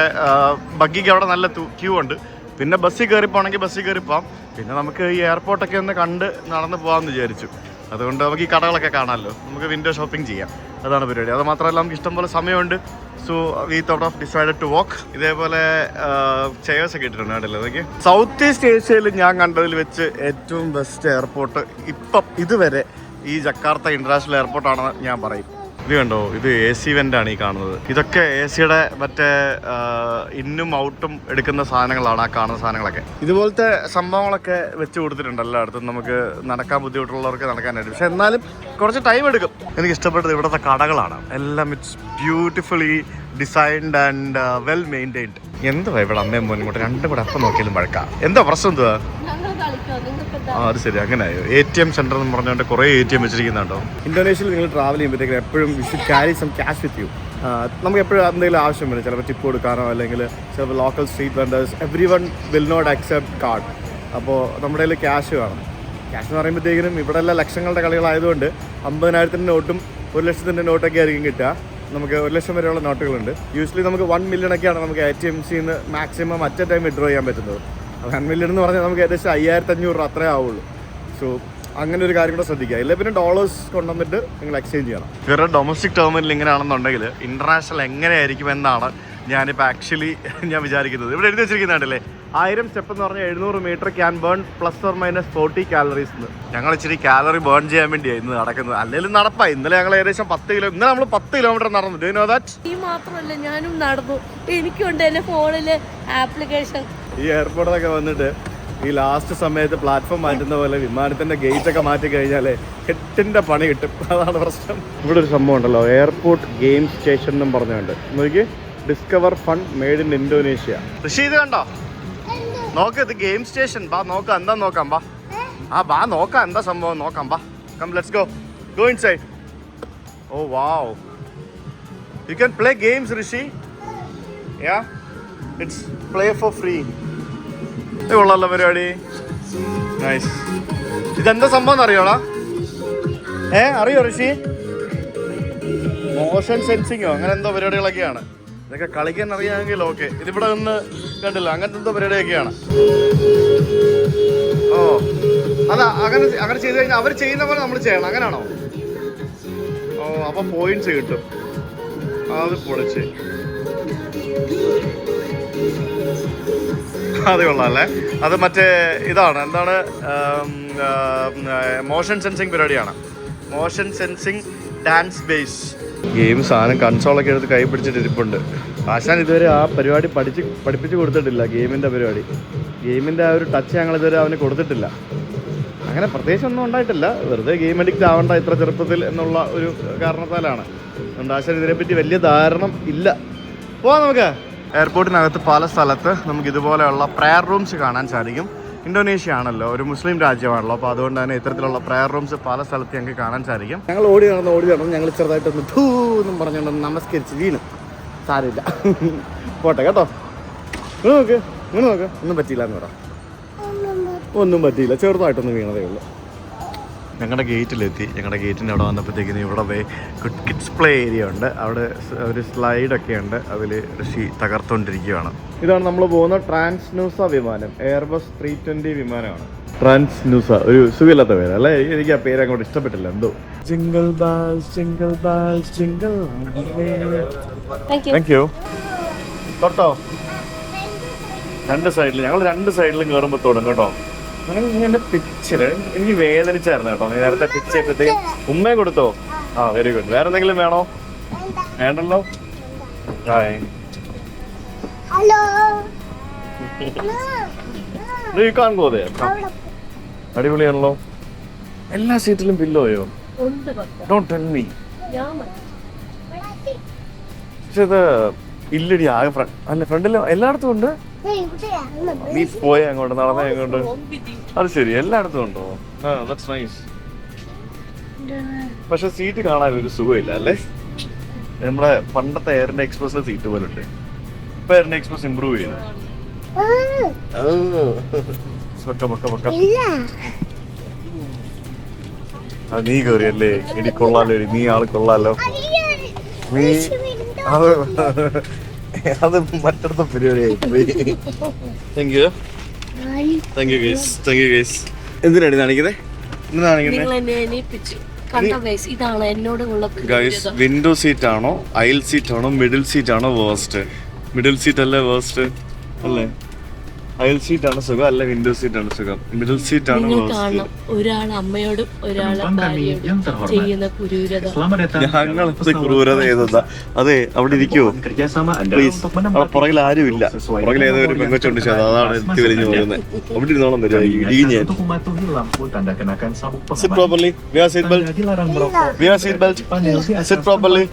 ബഗ്ഗിക്ക് അവിടെ നല്ല ക്യൂ ഉണ്ട്. പിന്നെ ബസ്സിൽ കയറി പോകണമെങ്കിൽ ബസ്സിൽ കയറി പോകാം. പിന്നെ നമുക്ക് ഈ എയർപോർട്ടൊക്കെ ഒന്ന് കണ്ട് നടന്ന് പോകാമെന്ന് വിചാരിച്ചു. അതുകൊണ്ട് നമുക്ക് ഈ കടകളൊക്കെ കാണാമല്ലോ, നമുക്ക് വിൻഡോ ഷോപ്പിംഗ് ചെയ്യാം. അതാണ് പരിപാടി. അത് മാത്രമല്ല നമുക്ക് ഇഷ്ടംപോലെ സമയമുണ്ട്. So we thought of decided to walk. ഇതേപോലെ ചെയേഴ്സ് ഒക്കെ ഇട്ടിട്ടുണ്ട് കേട്ടല്ലോ. അതൊക്കെ സൗത്ത് ഈസ്റ്റ് ഏഷ്യയിൽ ഞാൻ കണ്ടതിൽ വെച്ച് ഏറ്റവും ബെസ്റ്റ് എയർപോർട്ട് ഇപ്പം ഇതുവരെ ഈ ജക്കാർത്ത ഇൻ്റർനാഷണൽ എയർപോർട്ടാണെന്ന് ഞാൻ പറയും. ഇത് കണ്ടോ, ഇത് AC വെൻ്റാണ് ഈ കാണുന്നത്. ഇതൊക്കെ AC-യുടെ മറ്റേ ഇന്നും ഔട്ടും എടുക്കുന്ന സാധനങ്ങളാണ് ആ കാണുന്ന സാധനങ്ങളൊക്കെ. ഇതുപോലത്തെ സംഭവങ്ങളൊക്കെ വെച്ച് കൊടുത്തിട്ടുണ്ട് എല്ലായിടത്തും. നമുക്ക് നടക്കാൻ ബുദ്ധിമുട്ടുള്ളവർക്ക് നടക്കാനായിട്ട്. പക്ഷെ എന്നാലും കുറച്ച് ടൈം എടുക്കും. എനിക്ക് ഇഷ്ടപ്പെട്ടത് ഇവിടുത്തെ കടകളാണ്. എല്ലാം it's beautifully designed and well maintained. എന്തുവാ ഇവിടെ അമ്മയും മോനും കൂടെ രണ്ടും കൂടെ അപ്പം നോക്കിയാലും വഴക്കാം. എന്താ പ്രശ്നം? എന്തുവാ? അത് ശരി, അങ്ങനെയായോ? ATM സെന്റർ എന്ന് പറഞ്ഞുകൊണ്ട് കുറേ ATM വെച്ചിരിക്കുന്നുണ്ടോ. ഇന്തോനേഷ്യയിൽ നിങ്ങൾ ട്രാവൽ ചെയ്യുമ്പോഴത്തേക്കും എപ്പോഴും you should carry some cash with you. നമുക്ക് എപ്പോഴും എന്തെങ്കിലും ആവശ്യം വരും. ചിലപ്പോൾ ടിപ്പ് കൊടുക്കാനോ അല്ലെങ്കിൽ ചിലപ്പോൾ local street vendors everyone will not accept card. അപ്പോൾ നമ്മുടെ കയ്യിൽ ക്യാഷ് വേണം. ക്യാഷ് എന്ന് പറയുമ്പോഴത്തേക്കിനും ഇവിടെ എല്ലാം ലക്ഷങ്ങളുടെ കളികളായതുകൊണ്ട് 50,000-ൻ്റെ നോട്ടും 1,00,000-ൻ്റെ നോട്ടൊക്കെ ആയിരിക്കും കിട്ടുക. നമുക്ക് 1,00,000 വരെയുള്ള നോട്ടുകളുണ്ട്. യൂഷ്വലി നമുക്ക് 1 മില്യണൊക്കെയാണ് നമുക്ക് ATMസിൽ നിന്ന് maximum at A time withdraw ചെയ്യാൻ പറ്റുന്നത്. 1 മില്യൺ എന്ന് പറഞ്ഞാൽ നമുക്ക് ഏകദേശം 5,500 രൂപ അത്രേ ആവുള്ളൂ. സോ അങ്ങനെ ഒരു കാര്യം കൂടെ ശ്രദ്ധിക്കുക. ഇല്ല പിന്നെ ഡോളേഴ്സ് കൊണ്ടുവന്നിട്ട് നിങ്ങൾ എക്സ്ചേഞ്ച് ചെയ്യണം. വേറെ ഡൊമസ്റ്റിക് ടെർമിനൽ ഇങ്ങനെയാണെന്നുണ്ടെങ്കിൽ ഇൻ്റർനാഷണൽ എങ്ങനെയായിരിക്കും എന്നാണ് ഞാനിപ്പോൾ ആക്ച്വലി ഞാൻ വിചാരിക്കുന്നത്. ഇവിടെ എഴുതി വെച്ചിരിക്കുന്നുണ്ടല്ലേ, 1000 സ്റ്റെപ്പ് എന്ന് പറഞ്ഞാൽ 700 metre can burn +or-40 calories എന്ന്. ഞങ്ങൾ ഇച്ചിരി കാലറി ബേൺ ചെയ്യാൻ വേണ്ടിയാണ് ഇന്ന് നടക്കുന്നത്. അല്ലെങ്കിൽ നടപ്പായി. ഇന്നലെ ഞങ്ങൾ ഏകദേശം 10 നമ്മൾ 10 കിലോമീറ്റർ നടന്നു. Do you know that? ഈ മാത്രമല്ല ഞാനും നടന്നു. എനിക്കുണ്ട് എൻ്റെ ഫോണില് ആപ്ലിക്കേഷൻ. ഈ എയർപോർട്ടിലൊക്കെ വന്നിട്ട് ഈ ലാസ്റ്റ് സമയത്ത് പ്ലാറ്റ്ഫോം മാറ്റുന്ന പോലെ വിമാനത്തിൻ്റെ ഗേറ്റൊക്കെ മാറ്റി കഴിഞ്ഞാൽ 8ൻ്റെ പണി കിട്ടും. അതാണ് പ്രശ്നം. ഇവിടെ ഒരു സംഭവം ഉണ്ടല്ലോ, എയർപോർട്ട് ഗെയിം സ്റ്റേഷൻ എന്നും പറഞ്ഞുകൊണ്ട്. നോക്കി, discover fun made in Indonesia. Rishi ഇത് കണ്ടോ? നോക്ക്, ഇത് ഗെയിം സ്റ്റേഷൻ. ബാ നോക്കാം, എന്താ നോക്കാം. ബാ ബാ നോക്കാം എന്താ സംഭവം നോക്കാം. ബാ come, let's go inside. Oh wow, you can play games Rishi. Yeah, it's play for free. ഇത് കൊള്ളാലോ പരിപാടി. നൈസ്. ഇതെന്താ സംഭവം അറിയോടാ? അറിയോ ഋഷി? മോഷൻ സെൻസിങ്ങോ അങ്ങനെ എന്തോ പരിപാടികളൊക്കെയാണ്. ഇതൊക്കെ കളിക്കാൻ അറിയാമെങ്കിൽ ഓക്കെ. ഇതിവിടെ നിന്ന് കണ്ടില്ല, അങ്ങനത്തെ എന്തോ പരിപാടിയൊക്കെയാണ്. ഓ അതാ, അങ്ങനെ ചെയ്ത് കഴിഞ്ഞാൽ അവർ ചെയ്യുന്ന പോലെ നമ്മൾ ചെയ്യണം, അങ്ങനെയാണോ? ഓ, അപ്പം പോയിന്റ്സ് കിട്ടും. അത് പൊളിച്ച്. അത് കൊള്ളാം അല്ലേ? അത് മറ്റേ ഇതാണ്, എന്താണ്, മോഷൻ സെൻസിങ് പരിപാടിയാണ്. Motion sensing dance base game സാധനം. കൺസോളൊക്കെ എടുത്ത് കൈ പിടിച്ചിട്ട് ഇരിപ്പുണ്ട്. ആശാൻ ഇതുവരെ ആ പരിപാടി പഠിപ്പിച്ച് കൊടുത്തിട്ടില്ല, ഗെയിമിൻ്റെ പരിപാടി. ഗെയിമിൻ്റെ ആ ഒരു ടച്ച് ഞങ്ങളിതുവരെ അവന് കൊടുത്തിട്ടില്ല. അങ്ങനെ പ്രത്യേകിച്ചൊന്നും ഉണ്ടായിട്ടില്ല, വെറുതെ ഗെയിം അഡിക്റ്റ് ആവണ്ട ഇത്ര ചെറുപ്പത്തിൽ എന്നുള്ള ഒരു കാരണത്താലാണ്. അതുകൊണ്ട് ആശാൻ ഇതിനെപ്പറ്റി വലിയ ധാരണ ഇല്ല. പോവാം നമുക്ക്. എയർപോർട്ടിനകത്ത് പല സ്ഥലത്ത് നമുക്ക് ഇതുപോലെയുള്ള പ്രയർ റൂംസ് കാണാൻ സാധിക്കും. ഇന്തോനേഷ്യ ആണല്ലോ, ഒരു മുസ്ലിം രാജ്യമാണല്ലോ, അപ്പോൾ അതുകൊണ്ട് തന്നെ ഇത്തരത്തിലുള്ള പ്രയർ റൂംസ് പല സ്ഥലത്ത് ഞങ്ങൾക്ക് കാണാൻ സാധിക്കും. ഞങ്ങൾ ഓടി നടന്ന് ഞങ്ങൾ ചെറുതായിട്ടൊന്ന് ധൂ എന്നും പറഞ്ഞുകൊണ്ട് നമസ്കരിച്ച് വീണ്. സാരമില്ല, പോട്ടെ കേട്ടോ. നോക്ക് ഒന്നും പറ്റിയില്ല എന്ന് പറയാം. ഒന്നും പറ്റിയില്ല, ചെറുതായിട്ടൊന്നും വീണതേ ഉള്ളൂ. ഞങ്ങളുടെ ഗേറ്റിലെത്തി. ഞങ്ങളുടെ ഗേറ്റിൻ്റെ അവിടെ വന്നപ്പോഴത്തേക്കിന് ഇവിടെ കിഡ്സ് പ്ലേ ഏരിയ ഉണ്ട്. അവിടെ ഒരു സ്ലൈഡൊക്കെ ഉണ്ട്, അതിൽ ഋഷി തകർത്തുകൊണ്ടിരിക്കുകയാണ്. ഇതാണ് നമ്മൾ പോകുന്ന ട്രാൻസ്ന്യൂസ വിമാനം, എയർബസ് 320 വിമാനമാണ്. ട്രാൻസ്ന്യൂസ ഒരു സുഖമില്ലാത്ത പേര് അല്ലേ, എനിക്ക് ആ പേര് അങ്ങോട്ട് ഇഷ്ടപ്പെട്ടില്ല എന്തോ. Jingle bells jingle bells jingle. Thank you. തൊട്ടോ രണ്ട് സൈഡിൽ, ഞങ്ങൾ രണ്ട് സൈഡിലും കയറുമ്പോൾ തുടങ്ങും കേട്ടോ. അങ്ങനെ പിക്ചറ് എനിക്ക് വേദനിച്ചായിരുന്നു കേട്ടോ. നേരത്തെ പിച്ച് ചെയ്തപ്പോഴത്തേക്കും ഉമ്മയെ കൊടുത്തോ? ആ വെരി ഗുഡ്. വേറെ എന്തെങ്കിലും വേണോ? വേണ്ടല്ലോ. അടിപൊളിയാണല്ലോ. എല്ലാ സീറ്റിലും പില്ലോയോ? Don't tell me. പക്ഷെ ഇത് ഇല്ലടി ആകെ അല്ല ഫ്രണ്ടിൽ എല്ലായിടത്തും ഉണ്ട്. നീ പോയ അങ്ങോട്ട് നടന്നേ അങ്ങോട്ട്. അത് ശരി, എല്ലായിടത്തും ഉണ്ടോ? That's nice. പക്ഷെ സീറ്റ് കാണാൻ ഒരു സുഖമില്ല അല്ലേ? നമ്മുടെ പണ്ടത്തെ എയർ ഇന്ത്യ എക്സ്പ്രസിന്റെ സീറ്റ് പോലെ ഉണ്ട്. ഇപ്പൊ എയർ ഇന്ത്യ എക്സ്പ്രസ് ഇമ്പ്രൂവ് ചെയ്തു. നീ കയറിയല്ലേ? ഇനി കൊള്ളാലോ, നീ ആള് കൊള്ളാലോ. നീ അത് മറ്റടുത്ത പരിപാടിയായി പോയി. Thank you guys. എന്തിനാണ് കാണിക്കുന്നത്? ഗൈസ്, വിൻഡോ സീറ്റ് ആണോ, അയൽ സീറ്റ് ആണോ, മിഡിൽ സീറ്റ് ആണോ വേഴ്സ്റ്റ്? മിഡിൽ സീറ്റ് അല്ലേ വേഴ്സ്റ്റ് അല്ലേ? അയൽ സീറ്റ് ആണ് സുഖം അല്ല വിൻഡോ സീറ്റ് ആണ് സുഖം? മിഡിൽ സീറ്റ് ആണ് വേഴ്സ്റ്റ്. ഒരാൾ അമ്മയോടും ഒരാൾ ഭാര്യയോടും ചെയ്യുന്ന ക്രൂരത. ഞങ്ങളത്തെ ക്രൂരത ഏതാ? അതെ, അവിടെ ഇരിക്കുവോ പ്ലീസ്? അവിടെ പുറകിൽ ആരും ഇല്ല. പുറകിൽ ഏതോ ഒരു പെങ്കൊച്ചുണ്ട്, അതാണ് എത്തി വലിഞ്ഞു പോകുന്നത്. അവിടെ ഇരുന്നോളം വരും. Sit properly. Wear seat belt. Wear seat belt. Sit properly.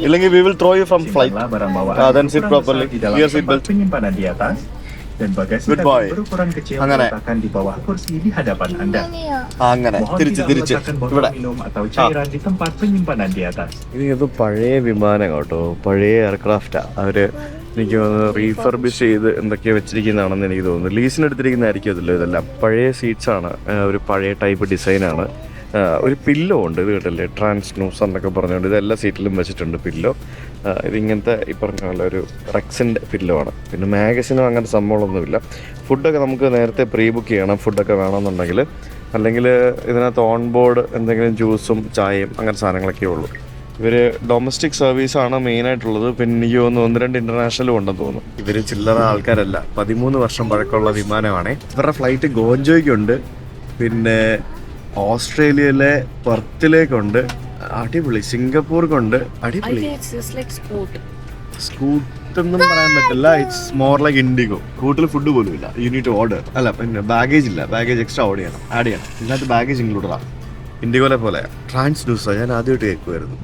ഇല്ലെങ്കിൽ we will throw you from flight. Then sit properly. Wear seat belt. Good boy. അങ്ങനെ അങ്ങനെ തിരിച്ച് ഇവിടെ. ഇത് പഴയ വിമാനം കേട്ടോ, പഴയ എയർക്രാഫ്റ്റാ. അവര് എനിക്ക് തോന്നുന്നു റീഫർബിഷ് ചെയ്ത് എന്തൊക്കെയോ വെച്ചിരിക്കുന്നതാണെന്ന് എനിക്ക് തോന്നുന്നു. ലീസിന് എടുത്തിരിക്കുന്നതായിരിക്കും അതില്ലോ. ഇതെല്ലാം പഴയ സീറ്റ്സ് ആണ്, ഒരു പഴയ ടൈപ്പ് ഡിസൈനാണ്. ഒരു പില്ലോ ഉണ്ട്, ഇത് കേട്ടല്ലേ, ട്രാൻസ്ന്യൂസ എന്നൊക്കെ പറഞ്ഞുകൊണ്ട് ഇതെല്ലാ സീറ്റിലും വെച്ചിട്ടുണ്ട് പില്ലോ. ഇതിങ്ങനത്തെ ഈ പറഞ്ഞ പോലെ ഒരു റെക്സിൻ്റെ പില്ലോ ആണ്. പിന്നെ മാഗസിനോ അങ്ങനത്തെ സംഭവങ്ങളൊന്നുമില്ല. ഫുഡൊക്കെ നമുക്ക് നേരത്തെ പ്രീ ബുക്ക് ചെയ്യണം ഫുഡൊക്കെ വേണമെന്നുണ്ടെങ്കിൽ. അല്ലെങ്കിൽ ഇതിനകത്ത് ഓൺ ബോർഡ് എന്തെങ്കിലും ജ്യൂസും ചായയും അങ്ങനത്തെ സാധനങ്ങളൊക്കെ ഉള്ളൂ. ഇവർ ഡൊമസ്റ്റിക് സർവീസാണ് മെയിനായിട്ടുള്ളത്. പിന്നെ എനിക്ക് തോന്നുന്നു 1-2 ഇൻ്റർനാഷണലും ഉണ്ടെന്ന് തോന്നുന്നു. ഇവർ ചില്ലറ ആൾക്കാരല്ല, 13 വർഷം പഴക്കമുള്ള വിമാനമാണ്. ഇവരുടെ ഫ്ലൈറ്റ് ഗോഞ്ചോയ്ക്കുണ്ട്, പിന്നെ ഓസ്ട്രേലിയയിലെ പെർത്തിലേക്കുണ്ട്, അടിപൊളി. സിംഗപ്പൂർക്കുണ്ട്, അടിപൊളി. സ്കൂട്ടൊന്നും പറയാൻ പറ്റില്ല, ഇറ്റ്സ് മോർ ലൈക്ക് ഇൻഡിഗോ. സ്കൂട്ടിൽ ഫുഡ് പോലും ഇല്ല, യു നീഡ് ടു ഓർഡർ. അല്ല, പിന്നെ ബാഗേജ് ഇല്ല, ബാഗേജ് എക്സ്ട്രാ ആഡ് ചെയ്യണം. ഇതിനകത്ത് ബാഗേജ് ഇൻക്ലൂഡഡാണ്. ഇൻഡിഗോലെ പോലെ. ട്രാൻസ്ന്യൂസ ഞാൻ ആദ്യമായിട്ട് കേൾക്കുമായിരുന്നു.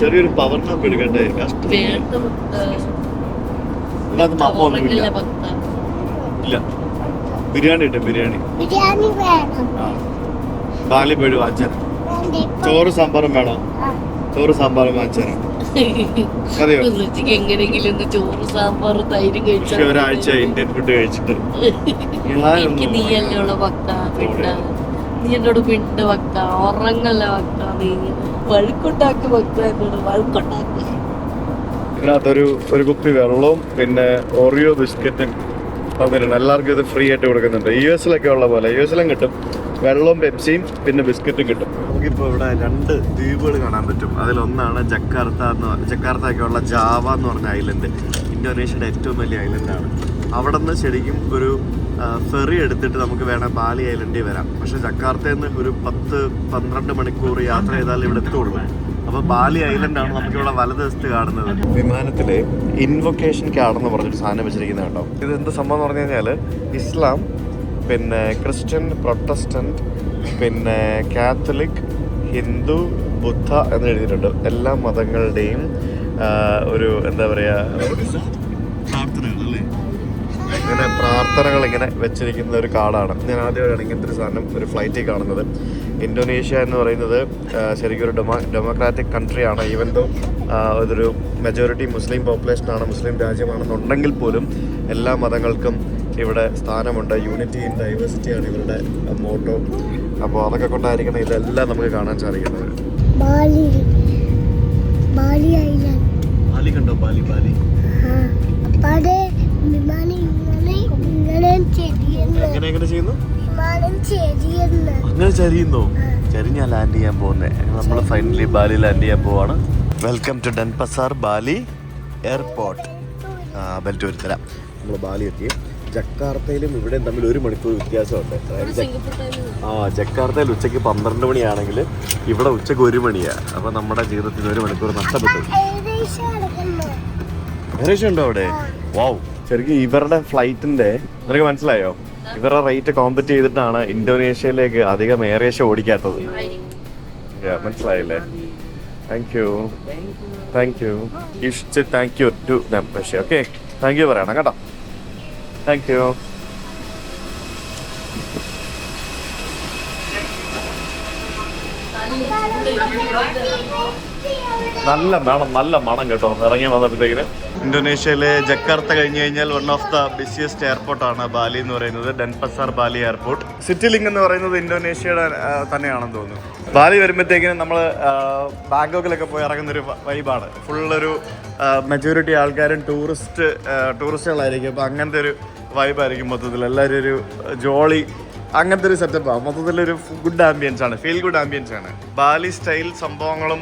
ചെറിയൊരു പവർ നാപ്പ് എടുക്കട്ടെ. ഇല്ല, ബിരിയാണി ഇട്ട് ബിരിയാണി ബാലിപ്പഴു അച്ഛൻ. ചോറ് സാമ്പാറും വേണോ? ചോറ് സാമ്പാറും അച്ഛനും അതെയോ? എങ്ങനെയെങ്കിലും ചോറ് സാമ്പാർ തൈര് കഴിച്ചാൽ ഒരാഴ്ച ഇന്ത്യൻ ഫുഡ് കഴിച്ചിട്ട് നീയല്ലുള്ള ഭക്ത. നീ എന്നോട് പിണ്ട് ഭക്ത, ഉറങ്ങല്ല ഭക്ത, നീ വഴുക്കുണ്ടാക്കി ഭക്ത, എന്നോട് വഴുക്കുണ്ടാക്കി. ഇതിനകത്തൊരു കുപ്പി വെള്ളവും പിന്നെ ഓറിയോ ബിസ്ക്കറ്റും തന്നിട്ടുണ്ട്. എല്ലാവർക്കും ഇത് ഫ്രീ ആയിട്ട് കൊടുക്കുന്നുണ്ട്. US ഉള്ള പോലെ, US കിട്ടും. വെള്ളവും പെപ്സിയും പിന്നെ ബിസ്ക്കറ്റും കിട്ടും. നമുക്കിപ്പോൾ ഇവിടെ 2 ദ്വീപുകൾ കാണാൻ പറ്റും. അതിലൊന്നാണ് ജക്കാർത്തയ്ക്കുള്ള ജാവ എന്ന് പറഞ്ഞ ഐലൻഡ്. ഇന്തോനേഷ്യയുടെ ഏറ്റവും വലിയ ഐലൻഡാണ്. അവിടെ നിന്ന് ശരിക്കും ഒരു ഫെറി എടുത്തിട്ട് നമുക്ക് വേണം ബാലി ഐലൻഡിൽ വരാം. പക്ഷേ ജക്കാർത്തയിൽ നിന്ന് ഒരു 10-12 മണിക്കൂർ യാത്ര ചെയ്താൽ ഇവിടെ എത്തുള്ളൂ. അപ്പോൾ ബാലി ഐലൻഡാണ് നമുക്കിവിടെ വലതുവശത്ത് കാണുന്നത്. വിമാനത്തിലെ ഇൻവൊക്കേഷൻ കാർഡെന്ന് പറഞ്ഞൊരു സാധനം വെച്ചിരിക്കുന്നത് കേട്ടോ. ഇത് എന്ത് സംഭവം എന്ന് പറഞ്ഞു കഴിഞ്ഞാൽ ഇസ്ലാം, പിന്നെ ക്രിസ്ത്യൻ, പ്രൊട്ടസ്റ്റന്റ്, പിന്നെ കാത്തലിക്, ഹിന്ദു, ബുദ്ധ എന്ന് എഴുതിയിട്ടുണ്ട്. എല്ലാ മതങ്ങളുടെയും ഒരു എന്താ പറയുക പ്രാർത്ഥനകളല്ലേ, ഇങ്ങനെ പ്രാർത്ഥനകൾ ഇങ്ങനെ വെച്ചിരിക്കുന്ന ഒരു കാർഡാണ്. ഞാൻ ആദ്യമായിട്ടാണ് ഇങ്ങനത്തെ ഒരു സാധനം ഒരു ഫ്ലൈറ്റിൽ കാണുന്നത്. ഇന്തോനേഷ്യ എന്ന് പറയുന്നത് ശരിക്കും ഒരു ഡെമോക്രാറ്റിക് കൺട്രിയാണ്. ഈവൻ ദോ ഇതൊരു മെജോറിറ്റി മുസ്ലിം പോപ്പുലേഷനാണ്, മുസ്ലിം രാജ്യമാണെന്നുണ്ടെങ്കിൽ പോലും എല്ലാ മതങ്ങൾക്കും ഇവിടെ സ്ഥാനമുണ്ട്. യൂണിറ്റി ഇൻ ഡൈവേഴ്സിറ്റിയാണ് ഇവരുടെ മോട്ടോ. അപ്പോൾ അതൊക്കെ കൊണ്ടായിരിക്കണം ഇതെല്ലാം നമുക്ക് കാണാൻ സാധിക്കുന്നത്. ബാലി കണ്ടോ? ബാലി എങ്ങനെ ചെയ്യുന്നു? അങ്ങനെ ചരിയുന്നോ? ചരിഞ്ഞാ ലാൻഡ് ചെയ്യാൻ പോകുന്നത്. നമ്മൾ ഫൈനലി ബാലി ലാൻഡ് ചെയ്യാൻ പോവാണ്. Welcome to Denpasar Bali airport. Belt വരുത്തരാം. നമ്മൾ ബാലി എത്തി. ജക്കാർത്തയിലും ഇവിടെയും തമ്മിൽ 1 മണിക്കൂർ വ്യത്യാസമുണ്ട്. ജക്കാർത്തയിൽ ഉച്ചയ്ക്ക് 12 മണിയാണെങ്കിൽ ഇവിടെ ഉച്ചയ്ക്ക് 1 മണിയാണ്. അപ്പോൾ നമ്മുടെ ജീവിതത്തിൽ 1 മണിക്കൂർ നഷ്ടപ്പെട്ടു. ഏകദേശം ഉണ്ടോ അവിടെ? വാവ്. ശരിക്കും ഇവരുടെ ഫ്ലൈറ്റിന്റെ നിനക്ക് മനസ്സിലായോ? ഇവരുടെ റേറ്റ് കോമ്പറ്റ് ചെയ്തിട്ടാണ് ഇന്തോനേഷ്യയിലേക്ക് അധികം എയർ ഏഷ്യ ഓടിക്കാത്തത്. മനസ്സിലായില്ലേ? Thank you to them. പക്ഷേ ഓക്കെ, താങ്ക് യു പറയണം കേട്ടോ. Thank you. നല്ല മണം കേട്ടോ ഇറങ്ങി വന്നപ്പോഴത്തേക്കിന്. ഇന്തോനേഷ്യയിലെ ജക്കാർത്ത കഴിഞ്ഞ് കഴിഞ്ഞാൽ വൺ ഓഫ് ദ ബിസിയസ്റ്റ് എയർപോർട്ടാണ് ബാലി എന്ന് പറയുന്നത്. ഡെൻപസാർ ബാലി എയർപോർട്ട്. സിറ്റിലിംഗ് എന്ന് പറയുന്നത് ഇന്തോനേഷ്യയുടെ തന്നെയാണെന്ന് തോന്നുന്നു. ബാലി വരുമ്പോഴത്തേക്കിനും നമ്മൾ ബാങ്കോക്കിലൊക്കെ പോയി ഇറങ്ങുന്നൊരു വൈബാണ്. ഫുള്ളൊരു മെജോറിറ്റി ആൾക്കാരും ടൂറിസ്റ്റുകളായിരിക്കും. അപ്പോൾ അങ്ങനത്തെ ഒരു വൈബായിരിക്കും മൊത്തത്തിൽ. എല്ലാവരും ഒരു ജോളി അങ്ങനത്തെ ഒരു സെറ്റപ്പാണ്. മൊത്തത്തിലൊരു ഗുഡ് ആംബിയൻസ് ആണ്, ഫീൽ ഗുഡ് ആംബിയൻസ് ആണ്. ബാലി സ്റ്റൈൽ സംഭവങ്ങളും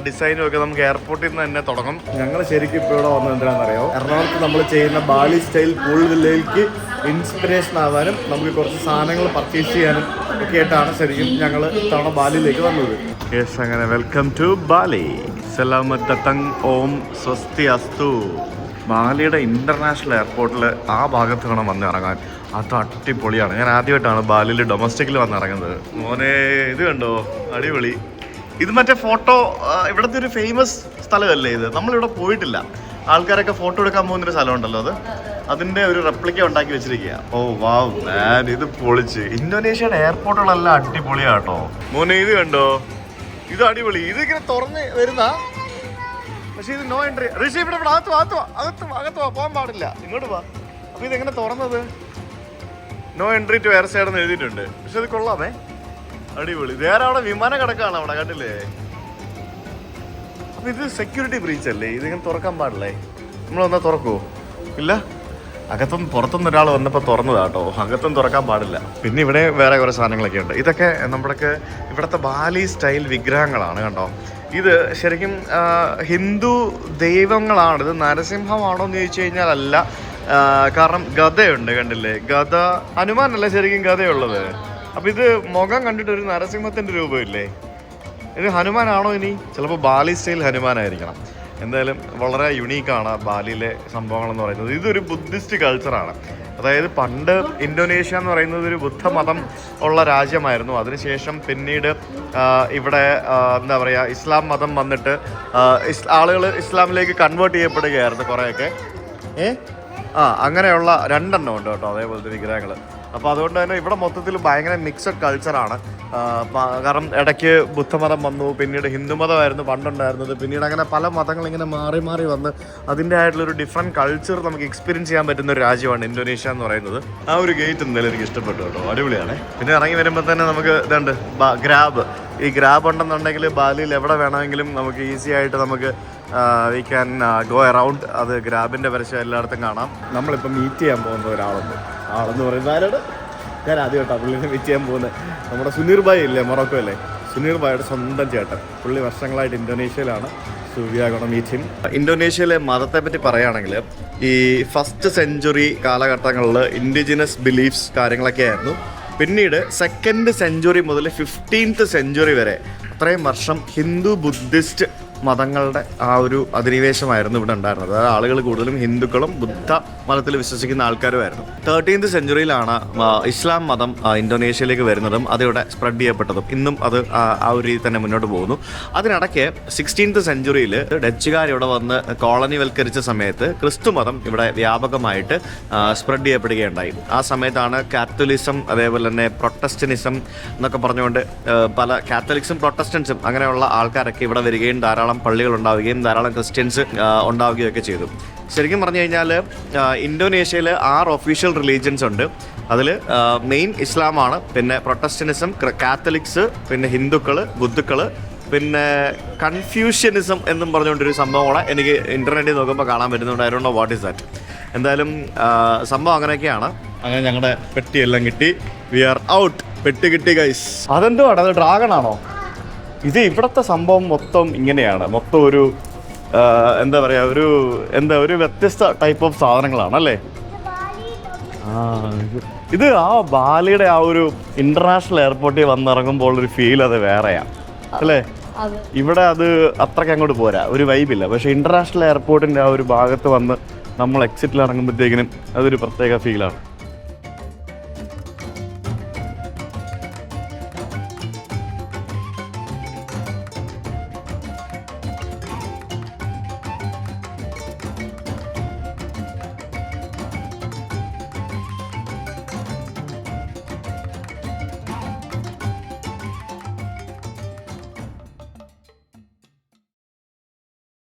ഡിസൈനും ഒക്കെ നമുക്ക് എയർപോർട്ടിൽ നിന്ന് തന്നെ തുടങ്ങും. ഞങ്ങൾ ശരിക്കും ഇപ്പോൾ ഇവിടെ വന്നത് എന്തിനാണെന്നറിയോ? എറണാകുളത്ത് നമ്മൾ ചെയ്യുന്ന ബാലി സ്റ്റൈൽ പൂൾ വില്ലയിലേക്ക് ഇൻസ്പിറേഷൻ ആവാനും നമുക്ക് കുറച്ച് സാധനങ്ങൾ പർച്ചേസ് ചെയ്യാനും ഒക്കെ ആയിട്ടാണ് ശരിക്കും ഞങ്ങൾ തവണ ബാലിയിലേക്ക് വന്നത്. യെസ്, അങ്ങനെ വെൽക്കം ടു ബാലി. സലാമത്ത് തങ് ഓം സ്വസ്തി അസ്തു. ബാലിയുടെ ഇൻ്റർനാഷണൽ എയർപോർട്ടിൽ ആ ഭാഗത്ത് വേണം വന്ന് ഇറങ്ങാൻ. അത് അടിപൊളിയാണ്. ഞാൻ ആദ്യമായിട്ടാണ് ബാലിയിൽ ഡൊമസ്റ്റിക്കിൽ വന്ന് ഇറങ്ങുന്നത്. മോനെ ഇത് കണ്ടോ? അടിപൊളി. ഇത് മറ്റേ ഫോട്ടോ ഇവിടുത്തെ ഒരു ഫേമസ് സ്ഥലമല്ലേ ഇത്? നമ്മളിവിടെ പോയിട്ടില്ല. ആൾക്കാരൊക്കെ ഫോട്ടോ എടുക്കാൻ പോകുന്നൊരു സ്ഥലമുണ്ടല്ലോ, അതിൻ്റെ ഒരു റെപ്ലിക്ക ഉണ്ടാക്കി വെച്ചിരിക്കുക. ഓ വാവ് മാൻ, ഇത് പൊളിച്ച്. ഇന്തോനേഷ്യയുടെ എയർപോർട്ടുകളെല്ലാം അടിപൊളിയാണ് കേട്ടോ. മോനെ ഇത് കണ്ടോ? ഇത് അടിപൊളി. ഇതിങ്ങനെ തുറന്ന് വരുന്ന, പക്ഷേ ഇത് നോ എൻട്രി. ഋഷി ഇവിടെ അകത്ത് പോകാൻ പാടില്ല, ഇങ്ങോട്ട് പോവാ. അപ്പോൾ ഇതെങ്ങനെ തുറന്നത്? No entry to airside എന്ന് എഴുതിയിട്ടുണ്ട്. പക്ഷെ ഇത് കൊള്ളാമേ, അടിപൊളി. വേറെ അവിടെ വിമാനം കിടക്കാണ് അവിടെ, കണ്ടില്ലേ? അപ്പോൾ ഇത് സെക്യൂരിറ്റി ബ്രീച്ച് അല്ലേ? ഇതിങ്ങനെ തുറക്കാൻ പാടില്ലേ? നമ്മളൊന്നാ തുറക്കുമോ? ഇല്ല. അകത്തും പുറത്തുനിന്ന് ഒരാൾ വന്നപ്പോൾ തുറന്നതാട്ടോ. അകത്തും തുറക്കാൻ പാടില്ല. പിന്നെ ഇവിടെ വേറെ കുറേ സാധനങ്ങളൊക്കെ ഉണ്ട്. ഇതൊക്കെ നമ്മുടെയൊക്കെ ഇവിടുത്തെ ബാലി സ്റ്റൈൽ വിഗ്രഹങ്ങളാണ് കണ്ടോ. ഇത് ശരിക്കും ഹിന്ദു ദൈവങ്ങളാണ്. ഇത് നരസിംഹമാണോ എന്ന് ചോദിച്ചു കഴിഞ്ഞാൽ അല്ല. കാരണം ഗദയുണ്ട്, കണ്ടില്ലേ? ഗദ ഹനുമാനല്ല ശരിക്കും ഗദയുള്ളത്. അപ്പം ഇത് മുഖം കണ്ടിട്ട് ഒരു നരസിംഹത്തിൻ്റെ രൂപമില്ലേ? ഇത് ഹനുമാനാണോ ഇനി? ചിലപ്പോൾ ബാലി സ്റ്റൈൽ ഹനുമാനായിരിക്കണം. എന്തായാലും വളരെ യുണീക്കാണ് ബാലിയിലെ സംഭവങ്ങളെന്ന് പറയുന്നത്. ഇതൊരു ബുദ്ധിസ്റ്റ് കൾച്ചറാണ്. അതായത് പണ്ട് ഇന്തോനേഷ്യ എന്ന് പറയുന്നത് ഒരു ബുദ്ധമതം ഉള്ള രാജ്യമായിരുന്നു. അതിനുശേഷം പിന്നീട് ഇവിടെ എന്താ പറയുക, ഇസ്ലാം മതം വന്നിട്ട് ആളുകൾ ഇസ്ലാമിലേക്ക് കൺവേർട്ട് ചെയ്യപ്പെടുകയായിരുന്നു കുറേയൊക്കെ. അങ്ങനെയുള്ള 2 എണ്ണം ഉണ്ട് കേട്ടോ അതേപോലത്തെ വിഗ്രഹങ്ങൾ. അപ്പോൾ അതുകൊണ്ട് തന്നെ ഇവിടെ മൊത്തത്തിൽ ഭയങ്കര മിക്സഡ് കൾച്ചറാണ്. കാരണം ഇടയ്ക്ക് ബുദ്ധമതം വന്നു, പിന്നീട് ഹിന്ദുമതമായിരുന്നു പണ്ടുണ്ടായിരുന്നത്, പിന്നീട് അങ്ങനെ പല മതങ്ങൾ ഇങ്ങനെ മാറി മാറി വന്ന് അതിൻ്റെ ആയിട്ടുള്ളൊരു ഡിഫറെൻറ്റ് കൾച്ചർ നമുക്ക് എക്സ്പീരിയൻസ് ചെയ്യാൻ പറ്റുന്ന ഒരു രാജ്യമാണ് ഇന്തോനേഷ്യ എന്ന് പറയുന്നത്. ആ ഒരു ഗേറ്റ് എന്തായാലും എനിക്ക് ഇഷ്ടപ്പെട്ടു കേട്ടോ, അടിപൊളിയാണ്. പിന്നെ ഇറങ്ങി വരുമ്പോൾ തന്നെ നമുക്ക് ഇതുണ്ട് ഗ്രാബ്. ഈ ഗ്രാബ് ഉണ്ടെന്നുണ്ടെങ്കിൽ ബാലിയിൽ എവിടെ വേണമെങ്കിലും നമുക്ക് ഈസി ആയിട്ട് നമുക്ക് വി ക്യാൻ ഗോ അറൗണ്ട്. അത് ഗ്രാബിൻ്റെ പരസ്യം എല്ലായിടത്തും കാണാം. നമ്മളിപ്പോൾ മീറ്റ് ചെയ്യാൻ പോകുന്ന ഒരാളുണ്ട്. ആളെന്ന് പറയുന്നത് ആരാണ്? ഞാൻ ആദ്യമായിട്ടാണ് പുള്ളിനെ മീറ്റ് ചെയ്യാൻ പോകുന്നത്. നമ്മുടെ സുനീർ ഭായ് ഇല്ലേ, മൊറോക്കോ അല്ലേ, സുനീർ ഭായിയുടെ സ്വന്തം ചേട്ടൻ. പുള്ളി വർഷങ്ങളായിട്ട് ഇന്തോനേഷ്യയിലാണ്. ഇന്തോനേഷ്യയിലെ മതത്തെ പറ്റി പറയുകയാണെങ്കിൽ ഈ 1st സെഞ്ച്വറി കാലഘട്ടങ്ങളിൽ ഇൻഡിജിനസ് ബിലീഫ്സ് കാര്യങ്ങളൊക്കെ ആയിരുന്നു. പിന്നീട് 2nd സെഞ്ച്വറി മുതൽ 15th സെഞ്ച്വറി വരെ അത്രയും വർഷം ഹിന്ദു ബുദ്ധിസ്റ്റ് മതങ്ങളുടെ ആ ഒരു അധിനിവേശമായിരുന്നു ഇവിടെ ഉണ്ടായിരുന്നത്. അതായത് ആളുകൾ കൂടുതലും ഹിന്ദുക്കളും ബുദ്ധ മതത്തിൽ വിശ്വസിക്കുന്ന ആൾക്കാരുമായിരുന്നു. 13th സെഞ്ച്വറിയിലാണ് ഇസ്ലാം മതം ഇന്തോനേഷ്യയിലേക്ക് വരുന്നതും അതിവിടെ സ്പ്രെഡ് ചെയ്യപ്പെട്ടതും. ഇന്നും അത് ആ ഒരു രീതി തന്നെ മുന്നോട്ട് പോകുന്നു. അതിനിടയ്ക്ക് 16th സെഞ്ച്വറിയിൽ ഡച്ചുകാർ ഇവിടെ വന്ന് കോളനിവൽക്കരിച്ച സമയത്ത് ക്രിസ്തു മതം ഇവിടെ വ്യാപകമായിട്ട് സ്പ്രെഡ് ചെയ്യപ്പെടുകയുണ്ടായി. ആ സമയത്താണ് കാത്തലിസം അതേപോലെ തന്നെ പ്രൊട്ടസ്റ്റനിസം എന്നൊക്കെ പറഞ്ഞുകൊണ്ട് പല കാത്തലിക്സും പ്രൊട്ടസ്റ്റൻസും അങ്ങനെയുള്ള ആൾക്കാരൊക്കെ ഇവിടെ വരികയും ധാരാളം പള്ളികൾ ഉണ്ടാവുകയും ധാരാളം ക്രിസ്ത്യൻസ് ഉണ്ടാവുകയൊക്കെ ചെയ്തു. ശരിക്കും പറഞ്ഞു കഴിഞ്ഞാൽ ഇന്തോനേഷ്യയിൽ 6 ഒഫീഷ്യൽ റിലീജിയൻസ് ഉണ്ട്. അതിൽ മെയിൻ ഇസ്ലാമാണ്, പിന്നെ പ്രൊട്ടസ്റ്റനിസം, കാത്തലിക്സ്, പിന്നെ ഹിന്ദുക്കൾ, ബുദ്ധുക്കൾ, പിന്നെ കൺഫ്യൂഷ്യനിസം എന്നും പറഞ്ഞുകൊണ്ടൊരു സംഭവം കൂടെ എനിക്ക് ഇൻ്റർനെറ്റിൽ നോക്കുമ്പോൾ കാണാൻ പറ്റുന്നുണ്ട്. I don't know what is that. എന്തായാലും സംഭവം അങ്ങനെയൊക്കെയാണ്. അങ്ങനെ ഞങ്ങളുടെ പെട്ടിയെല്ലാം കിട്ടി. We are out. പെട്ടി കിട്ടി ഗൈസ്. അതെന്തുവാണ്, അത് ഡ്രാഗൺ ആണോ? ഇത് ഇവിടുത്തെ സംഭവം മൊത്തം ഇങ്ങനെയാണ്. മൊത്തം ഒരു എന്താ പറയുക, ഒരു വ്യത്യസ്ത ടൈപ്പ് ഓഫ് സാധനങ്ങളാണ് അല്ലേ? ഇത് ആ ബാലിയുടെ ആ ഒരു ഇന്റർനാഷണൽ എയർപോർട്ടിൽ വന്നിറങ്ങുമ്പോൾ ഒരു ഫീൽ അത് വേറെയാണ് അല്ലേ? ഇവിടെ അത് അത്രയ്ക്ക് അങ്ങോട്ട് പോരാ, ഒരു വൈബില്ല. പക്ഷേ ഇന്റർനാഷണൽ എയർപോർട്ടിൻ്റെ ആ ഒരു ഭാഗത്ത് വന്ന് നമ്മൾ എക്സിറ്റിൽ ഇറങ്ങുമ്പോഴത്തേക്കിനും അതൊരു പ്രത്യേക ഫീലാണ്.